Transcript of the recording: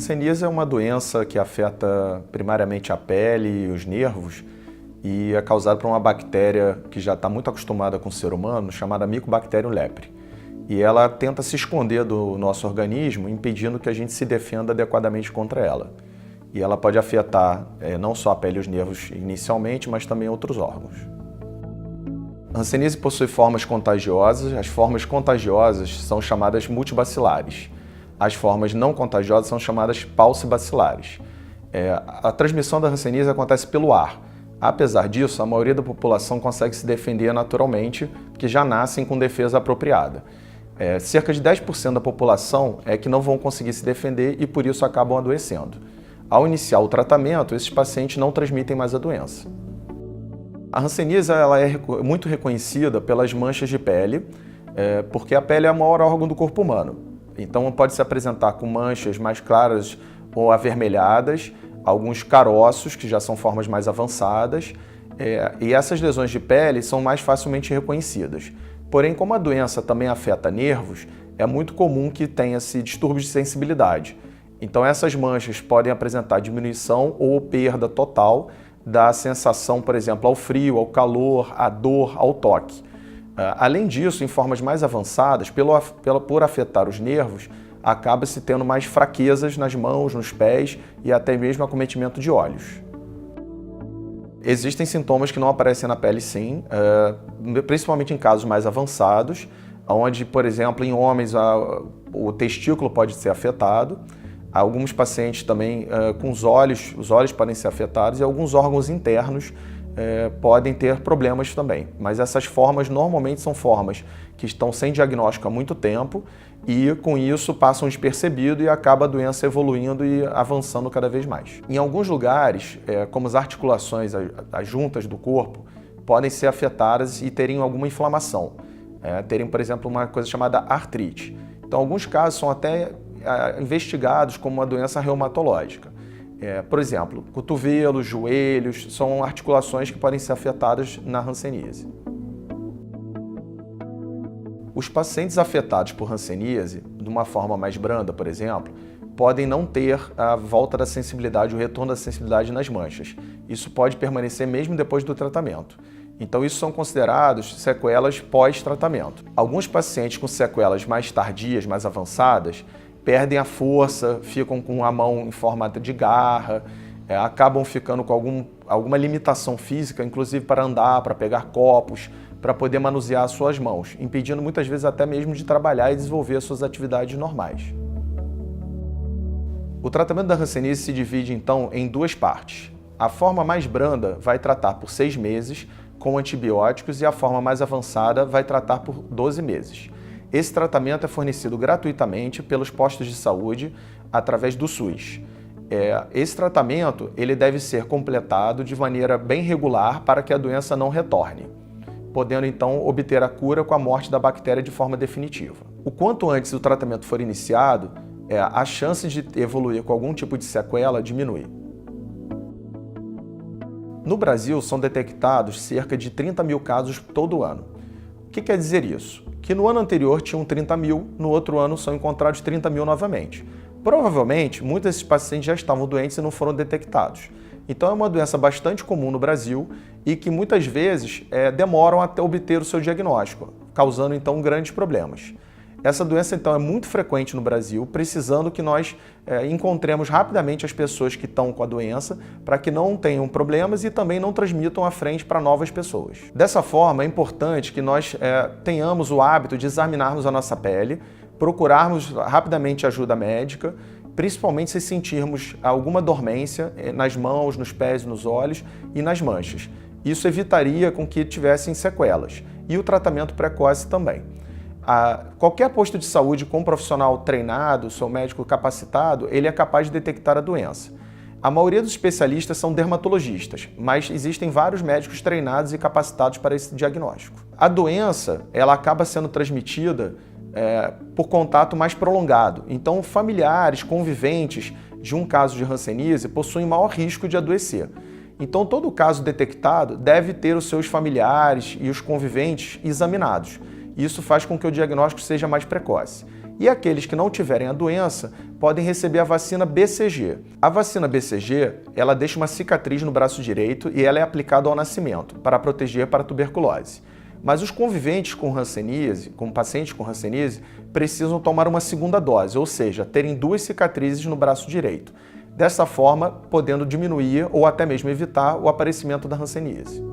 Hanseníase é uma doença que afeta primariamente a pele e os nervos e é causada por uma bactéria que já está muito acostumada com o ser humano, chamada Mycobacterium leprae. E ela tenta se esconder do nosso organismo, impedindo que a gente se defenda adequadamente contra ela. E ela pode afetar não só a pele e os nervos inicialmente, mas também outros órgãos. A hanseníase possui formas contagiosas. As formas contagiosas são chamadas multibacilares. As formas não contagiosas são chamadas paucibacilares. A transmissão da hanseníase acontece pelo ar. Apesar disso, a maioria da população consegue se defender naturalmente, porque já nascem com defesa apropriada. Cerca de 10% da população é que não vão conseguir se defender e por isso acabam adoecendo. Ao iniciar o tratamento, esses pacientes não transmitem mais a doença. A hanseníase ela é muito reconhecida pelas manchas de pele, porque a pele é o maior órgão do corpo humano. Então pode se apresentar com manchas mais claras ou avermelhadas, alguns caroços, que já são formas mais avançadas, e essas lesões de pele são mais facilmente reconhecidas. Porém, como a doença também afeta nervos, é muito comum que tenha-se distúrbios de sensibilidade. Então essas manchas podem apresentar diminuição ou perda total da sensação, por exemplo, ao frio, ao calor, à dor, ao toque. Além disso, em formas mais avançadas, por afetar os nervos, acaba-se tendo mais fraquezas nas mãos, nos pés e até mesmo acometimento de olhos. Existem sintomas que não aparecem na pele sim, principalmente em casos mais avançados, onde, por exemplo, em homens o testículo pode ser afetado. Alguns pacientes também com os olhos podem ser afetados e alguns órgãos internos podem ter problemas também. Mas essas formas normalmente são formas que estão sem diagnóstico há muito tempo e com isso passam despercebido e acaba a doença evoluindo e avançando cada vez mais. Em alguns lugares, como as articulações, as juntas do corpo, podem ser afetadas e terem alguma inflamação. Terem, por exemplo, uma coisa chamada artrite. Então, alguns casos são até investigados como uma doença reumatológica. Por exemplo, cotovelos, joelhos, são articulações que podem ser afetadas na hanseníase. Os pacientes afetados por hanseníase, de uma forma mais branda, por exemplo, podem não ter a volta da sensibilidade, o retorno da sensibilidade nas manchas. Isso pode permanecer mesmo depois do tratamento. Então, isso são considerados sequelas pós-tratamento. Alguns pacientes com sequelas mais tardias, mais avançadas, perdem a força, ficam com a mão em formato de garra, acabam ficando com alguma limitação física, inclusive para andar, para pegar copos, para poder manusear as suas mãos, impedindo muitas vezes até mesmo de trabalhar e desenvolver as suas atividades normais. O tratamento da hanseníase se divide então em duas partes. A forma mais branda vai tratar por 6 meses com antibióticos e a forma mais avançada vai tratar por 12 meses. Esse tratamento é fornecido gratuitamente pelos postos de saúde através do SUS. Esse tratamento ele deve ser completado de maneira bem regular para que a doença não retorne, podendo então obter a cura com a morte da bactéria de forma definitiva. O quanto antes o tratamento for iniciado, a chance de evoluir com algum tipo de sequela diminui. No Brasil, são detectados cerca de 30 mil casos todo ano. O que quer dizer isso? Que no ano anterior tinham 30 mil, no outro ano são encontrados 30 mil novamente. Provavelmente, muitos desses pacientes já estavam doentes e não foram detectados. Então é uma doença bastante comum no Brasil e que muitas vezes demoram até obter o seu diagnóstico, causando então grandes problemas. Essa doença então é muito frequente no Brasil, precisando que nós encontremos rapidamente as pessoas que estão com a doença para que não tenham problemas e também não transmitam à frente para novas pessoas. Dessa forma, é importante que nós tenhamos o hábito de examinarmos a nossa pele, procurarmos rapidamente ajuda médica, principalmente se sentirmos alguma dormência nas mãos, nos pés, nos olhos e nas manchas. Isso evitaria com que tivessem sequelas. E o tratamento precoce também. Qualquer posto de saúde com um profissional treinado, seu médico capacitado, ele é capaz de detectar a doença. A maioria dos especialistas são dermatologistas, mas existem vários médicos treinados e capacitados para esse diagnóstico. A doença, ela acaba sendo transmitida por contato mais prolongado. Então, familiares, conviventes de um caso de hanseníase possuem maior risco de adoecer. Então, todo caso detectado deve ter os seus familiares e os conviventes examinados. Isso faz com que o diagnóstico seja mais precoce. E aqueles que não tiverem a doença podem receber a vacina BCG. A vacina BCG, ela deixa uma cicatriz no braço direito e ela é aplicada ao nascimento para proteger para a tuberculose. Mas os conviventes com hanseníase, com pacientes com hanseníase, precisam tomar uma segunda dose, ou seja, terem 2 cicatrizes no braço direito. Dessa forma, podendo diminuir ou até mesmo evitar o aparecimento da hanseníase.